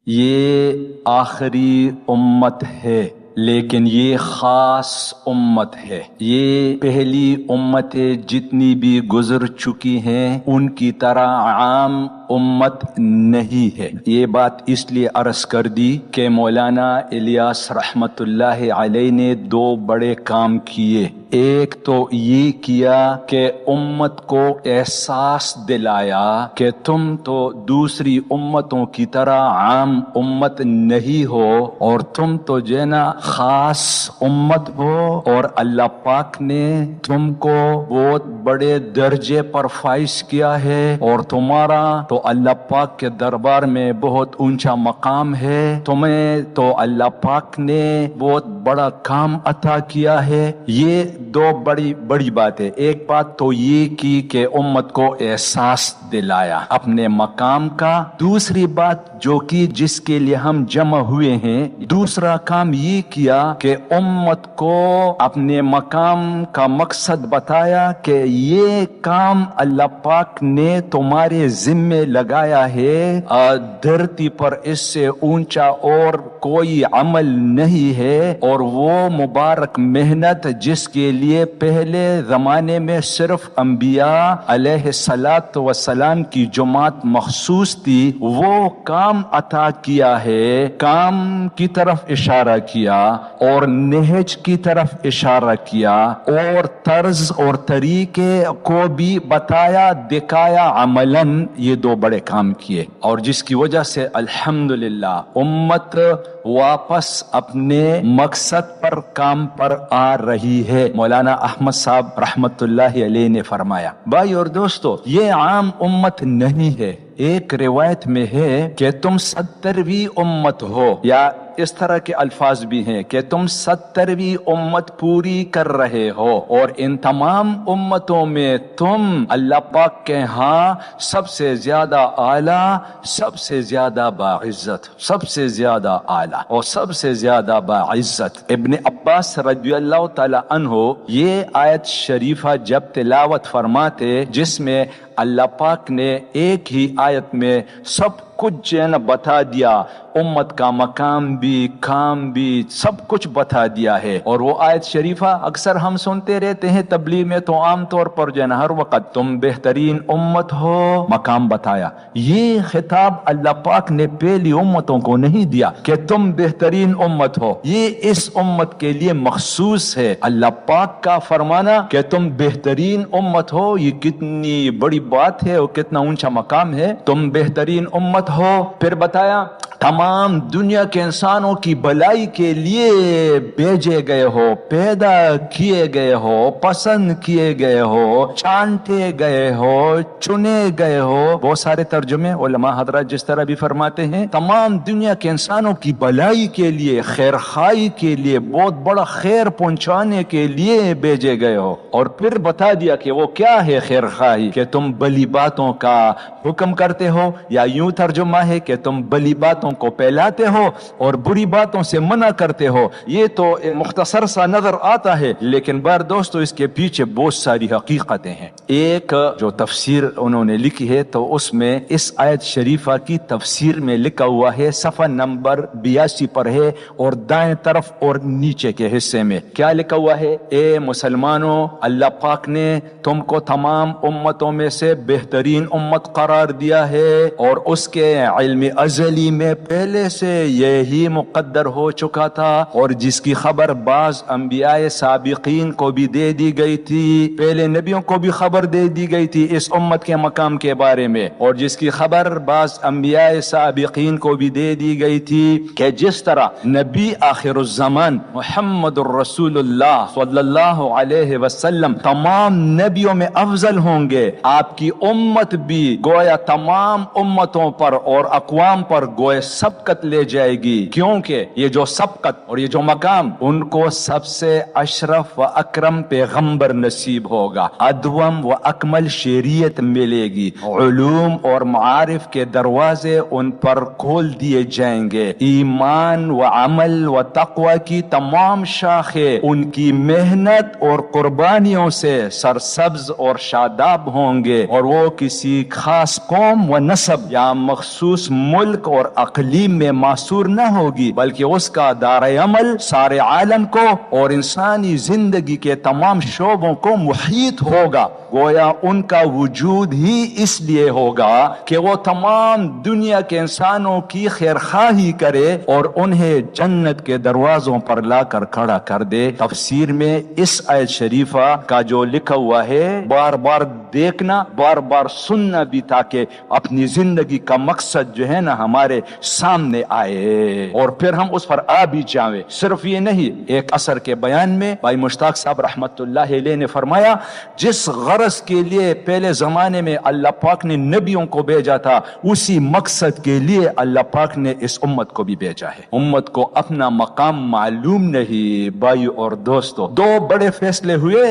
یہ آخری امت ہے، لیکن یہ خاص امت ہے۔ یہ پہلی امتیں جتنی بھی گزر چکی ہیں ان کی طرح عام امت نہیں ہے۔ یہ بات اس لیے عرض کر دی کہ مولانا الیاس رحمت اللہ علیہ نے دو بڑے کام کیے۔ ایک تو یہ کیا کہ امت کو احساس دلایا کہ تم تو دوسری امتوں کی طرح عام امت نہیں ہو، اور تم تو جو ہے نا خاص امت ہو، اور اللہ پاک نے تم کو بہت بڑے درجے پر فائز کیا ہے، اور تمہارا تو اللہ پاک کے دربار میں بہت اونچا مقام ہے۔ تمہیں تو اللہ پاک نے بہت بڑا کام عطا کیا ہے۔ یہ دو بڑی بات ہے۔ ایک بات تو یہ کی کہ امت کو احساس دلایا اپنے مقام کا۔ دوسری بات جو کہ جس کے لیے ہم جمع ہوئے ہیں، دوسرا کام یہ کیا کہ امت کو اپنے مقام کا مقصد بتایا کہ یہ کام اللہ پاک نے تمہارے ذمے لگایا ہے۔ دھرتی پر اس سے اونچا اور کوئی عمل نہیں ہے، اور وہ مبارک محنت جس کے لیے پہلے زمانے میں صرف انبیاء علیہ الصلاۃ والسلام کی جماعت مخصوص تھی، وہ کام عطا کیا ہے۔ کام کی طرف اشارہ کیا اور نہج کی طرف اشارہ کیا، اور طرز اور طریقے کو بھی بتایا، دکھایا عملاً۔ یہ دو بڑے کام کیے، اور جس کی وجہ سے الحمدللہ امت واپس اپنے مقصد پر کام پر آ رہی ہے۔ مولانا احمد صاحب رحمت اللہ علیہ نے فرمایا، بھائی اور دوستو، یہ عام امت نہیں ہے۔ ایک روایت میں ہے کہ تم 70ویں امت ہو، یا اس طرح کے الفاظ بھی ہیں کہ تم 70ویں امت پوری کر رہے ہو، اور ان تمام امتوں میں تم اللہ پاک کے ہاں سب سے زیادہ اعلیٰ، سب سے زیادہ باعزت، سب سے زیادہ اعلیٰ اور سب سے زیادہ باعزت۔ ابن عباس رضی اللہ تعالی عنہ یہ آیت شریفہ جب تلاوت فرماتے، جس میں اللہ پاک نے ایک ہی آیت میں سب کچھ بتا دیا، امت کا مقام بھی، کام بھی، سب کچھ بتا دیا ہے۔ اور وہ آیت شریفہ اکثر ہم سنتے رہتے ہیں تبلیغ میں، تو عام طور پر ہر وقت تم بہترین امت ہو، مقام بتایا۔ یہ خطاب اللہ پاک نے پہلی امتوں کو نہیں دیا کہ تم بہترین امت ہو، یہ اس امت کے لیے مخصوص ہے۔ اللہ پاک کا فرمانا کہ تم بہترین امت ہو، یہ کتنی بڑی بات ہے اور کتنا اونچا مقام ہے۔ تم بہترین امت ہو، پھر بتایا تمام دنیا کے انسانوں کی بھلائی کے لیے بھیجے گئے ہو، پیدا کیے گئے ہو، پسند کیے گئے ہو، چھانٹے گئے ہو، چنے گئے ہو۔ بہت سارے ترجمے علماء حضرات جس طرح بھی فرماتے ہیں، تمام دنیا کے انسانوں کی بھلائی کے لیے، خیر خواہی کے لیے، بہت بڑا خیر پہنچانے کے لیے بھیجے گئے ہو۔ اور پھر بتا دیا کہ وہ کیا ہے خیر خواہی، کہ تم بھلی باتوں کا حکم کرتے ہو، یا یوں ترجمہ ہے کہ تم بھلی باتوں کو پھیلاتے ہو اور بری باتوں سے منع کرتے ہو۔ یہ تو مختصر سا نظر آتا ہے، لیکن بار دوستو اس کے پیچھے بہت ساری حقیقتیں ہیں۔ ایک جو تفسیر انہوں نے لکھی ہے، تو اس میں اس آیت شریفہ کی تفسیر میں لکھا ہوا ہے، صفحہ نمبر 82 پر ہے، اور دائیں طرف اور نیچے کے حصے میں کیا لکھا ہوا ہے؟ اے مسلمانوں، اللہ پاک نے تم کو تمام امتوں میں سے بہترین امت قرار دیا ہے، اور اس کے علم ازلی میں پہلے سے یہی مقدر ہو چکا تھا، اور جس کی خبر بعض انبیاء سابقین کو بھی دے دی گئی تھی، پہلے نبیوں کو بھی خبر دے دی گئی تھی اس امت کے مقام کے بارے میں، اور جس کی خبر بعض انبیاء سابقین کو بھی دے دی گئی تھی کہ جس طرح نبی آخر الزمان محمد الرسول اللہ صلی اللہ علیہ وسلم تمام نبیوں میں افضل ہوں گے، آپ کی امت بھی گویا تمام امتوں پر اور اقوام پر گوئے سبقت لے جائے گی، کیونکہ یہ جو سبقت اور یہ جو مقام ان کو سب سے اشرف و اکرم پیغمبر نصیب ہوگا، ادوم و اکمل شریعت ملے گی، علوم اور معارف کے دروازے ان پر کھول دیے جائیں گے، ایمان و عمل و تقوی کی تمام شاخیں ان کی محنت اور قربانیوں سے سرسبز اور شاداب ہوں گے، اور وہ کسی خاص قوم و نسب یا مخصوص ملک اور اقلیم میں معصور نہ ہوگی بلکہ اس کا دار عمل سارے عالم کو اور انسانی زندگی کے تمام شعبوں کو محیط ہوگا. گویا ان کا وجود ہی اس لیے ہوگا کہ وہ تمام دنیا کے انسانوں کی خیرخواہی کرے اور انہیں جنت کے دروازوں پر لا کر کھڑا کر دے. تفسیر میں اس آیت شریفہ کا جو لکھا ہوا ہے بار بار دیکھنا، بار بار سننا بھی، تاکہ اپنی زندگی کا مقصد جو ہے نا ہمارے سامنے آئے اور پھر ہم اس پر آ بھی جاویں. صرف یہ نہیں، ایک اثر کے بیان میں بھائی مشتاق صاحب رحمت اللہ علیہ نے فرمایا جس غرض کے لیے پہلے زمانے میں اللہ پاک نے نبیوں کو بھیجا تھا اسی مقصد کے لیے اللہ پاک نے اس امت کو بھی بھیجا ہے. امت کو اپنا مقام معلوم نہیں. بھائی اور دوستو، دو بڑے فیصلے ہوئے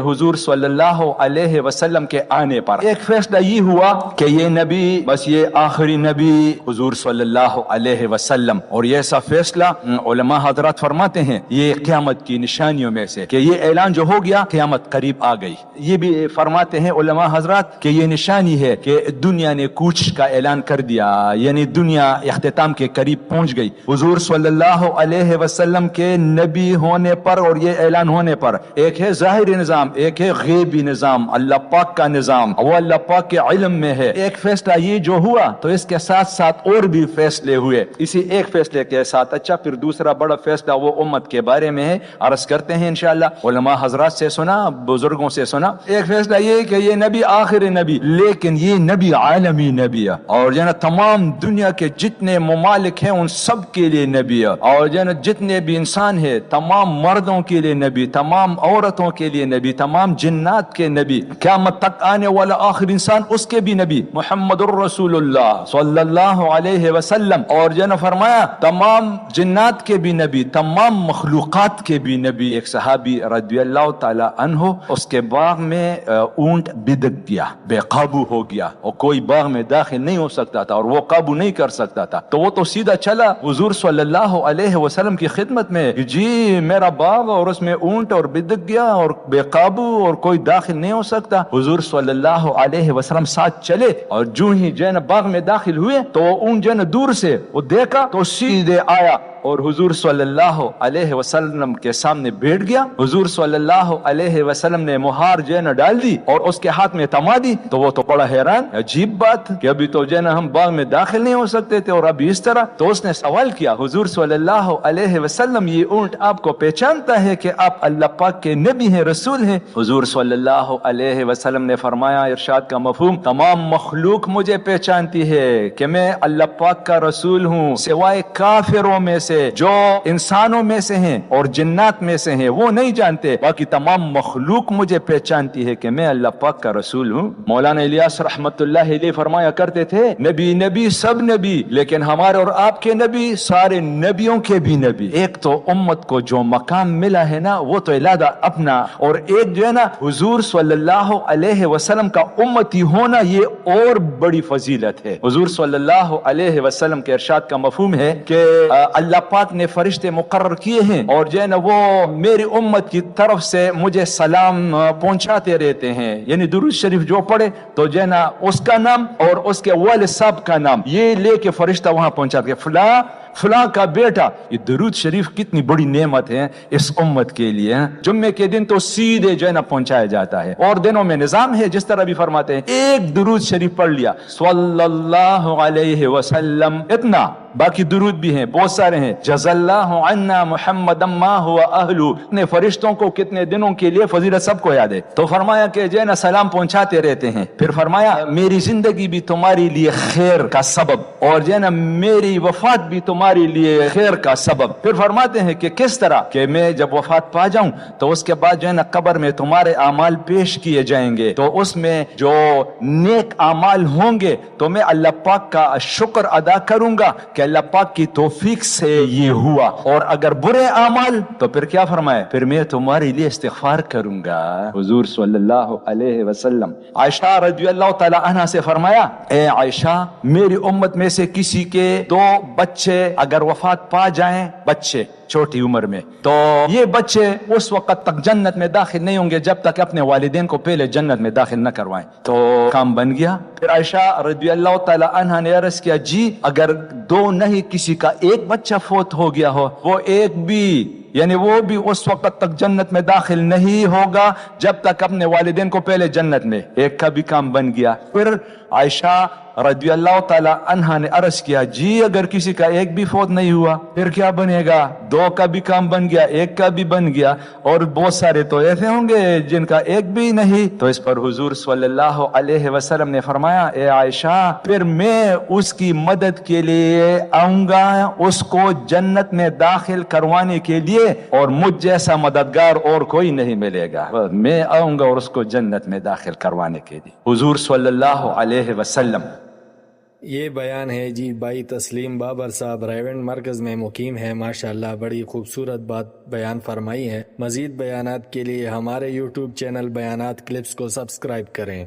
حضور صلی اللہ علیہ وسلم کے آنے پر. ایک فیصلہ یہ ہوا کہ یہ نبی بس یہ آخری نبی حضور صلی اللہ علیہ وسلم، اور یہ ایسا فیصلہ علماء حضرات فرماتے ہیں یہ قیامت کی نشانیوں میں سے کہ یہ اعلان جو ہو گیا قیامت قریب آ گئی. یہ بھی فرماتے ہیں علماء حضرات کہ یہ نشانی ہے کہ دنیا نے کوچ کا اعلان کر دیا، یعنی دنیا اختتام کے قریب پہنچ گئی. حضور صلی اللہ علیہ وسلم کے نبی ہونے پر اور یہ اعلان ہونے پر ایک ہے ظاہری نظام، ایک ہے غیبی نظام، اللہ پاک کا نظام، وہ اللہ پاک کے علم میں ہے. ایک فیصلہ یہ جو ہوا تو اس کے ساتھ ساتھ اور بھی فیصلے ہوئے اسی ایک فیصلے کے ساتھ. اچھا، پھر دوسرا بڑا فیصلہ وہ امت کے بارے میں ہے، عرض کرتے ہیں انشاءاللہ. علماء حضرات سے سنا، بزرگوں سے سنا. ایک فیصلہ یہ کہ یہ نبی آخری نبی، لیکن یہ نبی عالمی نبی ہے، اور جو ہے نا تمام دنیا کے جتنے ممالک ہیں ان سب کے لیے نبی ہے، اور جو ہے نا جتنے بھی انسان ہیں تمام مردوں کے لیے نبی، تمام عورتوں کے لیے نبی، تمام جنات کے نبی، قیامت تک آنے والا آخر انسان اس کے بھی نبی محمد الرسول اللہ صلی اللہ علیہ وسلم. اور جو ہے نا فرمایا تمام جنات کے بھی نبی، تمام مخلوقات کے بھی نبی. ایک صحابی رضی اللہ تعالی عنہ، اس کے باغ میں اونٹ بدک گیا، بے قابو ہو گیا، اور کوئی باغ میں داخل نہیں ہو سکتا تھا اور وہ قابو نہیں کر سکتا تھا. تو وہ تو سیدھا چلا حضور صلی اللہ علیہ وسلم کی خدمت میں، جی میرا باغ اور اس میں اونٹ اور بدک گیا اور بے قابو اور کوئی داخل نہیں ہو سکتا. حضور صلی اللہ علیہ وسلم ساتھ چلے اور جو ہی جو ہے نا باغ میں داخل ہوئے تو وہ اونٹ جو ہے نا دور سے وہ دیکھا تو سیدھے آیا اور حضور صلی اللہ علیہ وسلم کے سامنے بیٹھ گیا. حضور صلی اللہ علیہ وسلم نے مہار جو ہے نا ڈال دی اور اس کے ہاتھ میں تما دی. تو وہ تو بڑا حیران، عجیب بات کہ ابھی تو جو ہے نا ہم باغ میں داخل نہیں ہو سکتے تھے اور ابھی اس طرح. تو اس نے سوال کیا حضور صلی اللہ علیہ وسلم یہ اونٹ آپ کو پہچانتا ہے کہ آپ اللہ پاک کے نبی ہیں، رسول ہیں؟ حضور صلی اللہ علیہ وسلم نے فرمایا، ارشاد کا مفہوم، تمام مخلوق مجھے پہچانتی ہے کہ میں اللہ پاک کا رسول ہوں، سوائے کافروں میں سے جو انسانوں میں سے ہیں اور جنات میں سے ہیں وہ نہیں جانتے، باقی تمام مخلوق مجھے پہچانتی ہے کہ میں اللہ پاک کا رسول ہوں. مولانا الیاس رحمت اللہ علیہ فرمایا کرتے تھے نبی نبی سب نبی، لیکن ہمارے اور آپ کے نبی سارے نبیوں کے بھی نبی. ایک تو امت کو جو مقام ملا ہے نا وہ تو علیحدہ اپنا، اور ایک جو ہے نا حضور صلی اللہ علیہ وسلم کا امتی ہونا یہ اور بڑی فضیلت ہے. حضور صلی اللہ علیہ وسلم کے ارشاد کا مفہوم ہے کہ اللہ پاک نے فرشتے مقرر کیے ہیں اور جو ہے نا وہ میری امت کی طرف سے مجھے سلام پہنچاتے رہتے ہیں. یعنی درود شریف جو پڑھے تو جو ہے نا اس کا نام اور اس کے والد صاحب کا نام یہ لے کے فرشتہ وہاں پہنچاتے ہیں، فلاں کا بیٹا. یہ درود شریف کتنی بڑی نعمت ہے اس امت کے لیے. جمعے کے دن تو سیدھے جو ہے نا پہنچایا جاتا ہے، اور دنوں میں نظام ہے جس طرح بھی فرماتے ہیں ایک درود شریف پڑھ لیا صلی اللہ علیہ وسلم، اتنا. باقی درود بھی ہیں، بہت سارے ہیں، جزا اللہ عنا محمد ما هو اہلو. نے فرشتوں کو کتنے دنوں کے لیے فضیلت سب کو یاد ہے. تو فرمایا کہ جو ہے نا سلام پہنچاتے رہتے ہیں. پھر فرمایا میری زندگی بھی تمہاری لیے خیر کا سبب، اور جو ہے نا میری وفات بھی تمہاری لیے خیر کا سبب. پھر فرماتے ہیں کہ کس طرح کہ میں جب وفات پا جاؤں تو اس کے بعد جو ہے نا قبر میں تمہارے اعمال پیش کیے جائیں گے، تو اس میں جو نیک اعمال ہوں گے تو میں اللہ پاک کا شکر ادا کروں گا کہ اللہ پاک کی توفیق سے یہ ہوا، اور اگر برے اعمال تو پھر کیا فرمایا، پھر میں تمہارے لیے استغفار کروں گا. حضور صلی اللہ علیہ وسلم عائشہ رضی اللہ تعالی عنہ سے فرمایا، اے عائشہ میری امت میں سے کسی کے دو بچے اگر وفات پا جائیں، بچے چھوٹی عمر میں. تو یہ بچے اس وقت تک جنت میں داخل نہیں ہوں گے جب تک اپنے والدین کو پہلے جنت میں داخل نہ کروائیں. تو کام بن گیا. پھر عائشہ رضی اللہ تعالی عنہا نے عرض کیا جی اگر دو نہیں کسی کا ایک بچہ فوت ہو گیا ہو, وہ ایک بھی یعنی وہ بھی اس وقت تک جنت میں داخل نہیں ہوگا جب تک اپنے والدین کو پہلے جنت میں. ایک کا بھی کام بن گیا. پھر عائشہ رضی اللہ تعالی عنہا نے عرض کیا جی اگر کسی کا ایک بھی فوت نہیں ہوا پھر کیا بنے گا؟ دو کا بھی کام بن گیا, ایک کا بھی بن گیا, اور بہت سارے تو ایسے ہوں گے جن کا ایک بھی نہیں. تو اس پر حضور صلی اللہ علیہ وسلم نے فرمایا اے عائشہ پھر میں اس کی مدد کے لیے آؤں گا اس کو جنت میں داخل کروانے کے لیے, اور مجھ جیسا مددگار اور کوئی نہیں ملے گا. میں آؤں گا اور اس کو جنت میں داخل کروانے کے لیے. حضور صلی اللہ علیہ وسلم. یہ بیان ہے جی بھائی تسلیم بابر صاحب رائیونڈ مرکز میں مقیم ہے. ماشاءاللہ بڑی خوبصورت بات بیان فرمائی ہے. مزید بیانات کے لیے ہمارے یوٹیوب چینل بیانات کلپس کو سبسکرائب کریں.